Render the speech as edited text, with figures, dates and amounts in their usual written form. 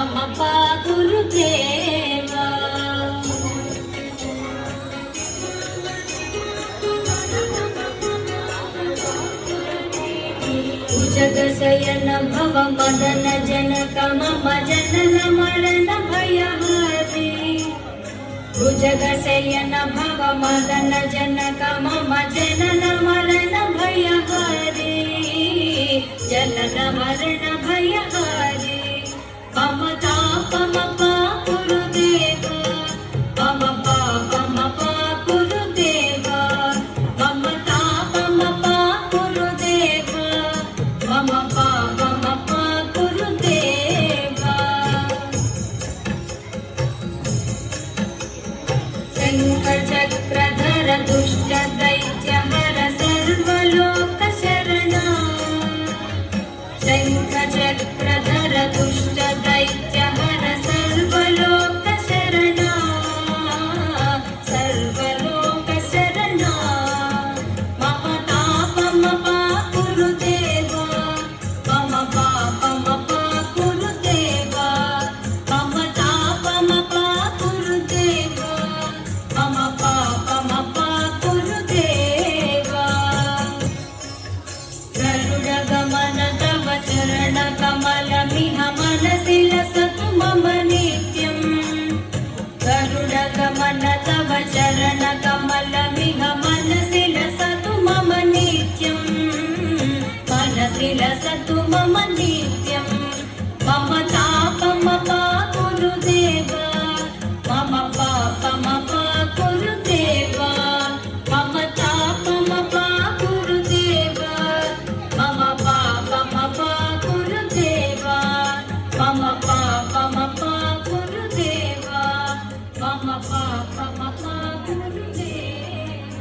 మమ పా గురుదేవా జగశయన భవ మదన జనక మమ జనన మరణ భయహారి భుజగశయన భవ మదన జనక మమ జనన మరణ భయహారి జనన మరణ భయహారి మమ తాపమ పా గురుదేవా మమ పాపమ పా గురుదేవా మమ తాపమ పా గురుదేవా మమ పాపమ పా గురుదేవా శంఖచక్రధర దుష్ట దైత్యహర సర్వలోక శరణ శంఖచక్రధర దుష్ట దైత్యహర సర్వలోక శరణ సర్వలోక శరణ మమ తాపమ పా గురుదేవా మమ పాపమ పా గురుదేవా మమ తాపమ పా గురుదేవా మమ పాపమ పా గురుదేవా గరుడ గమన తవ చరణ కమలమిహ మనసి లసతు మమ నిత్యం గరుడ గమన తవ చరణ కమలమిహ మనసి లసతు మమ నిత్యం మనసి లసతు మమ నిత్యం మమ తాపమ పా గురుదేవా మమ పాపమ పా గురుదేవా మమ తాపమ పా గురుదేవా మమ పాపమ పా గురుదేవా మమ పాపమ పా గురుదేవా మమ పాపమ పా గురుదేవా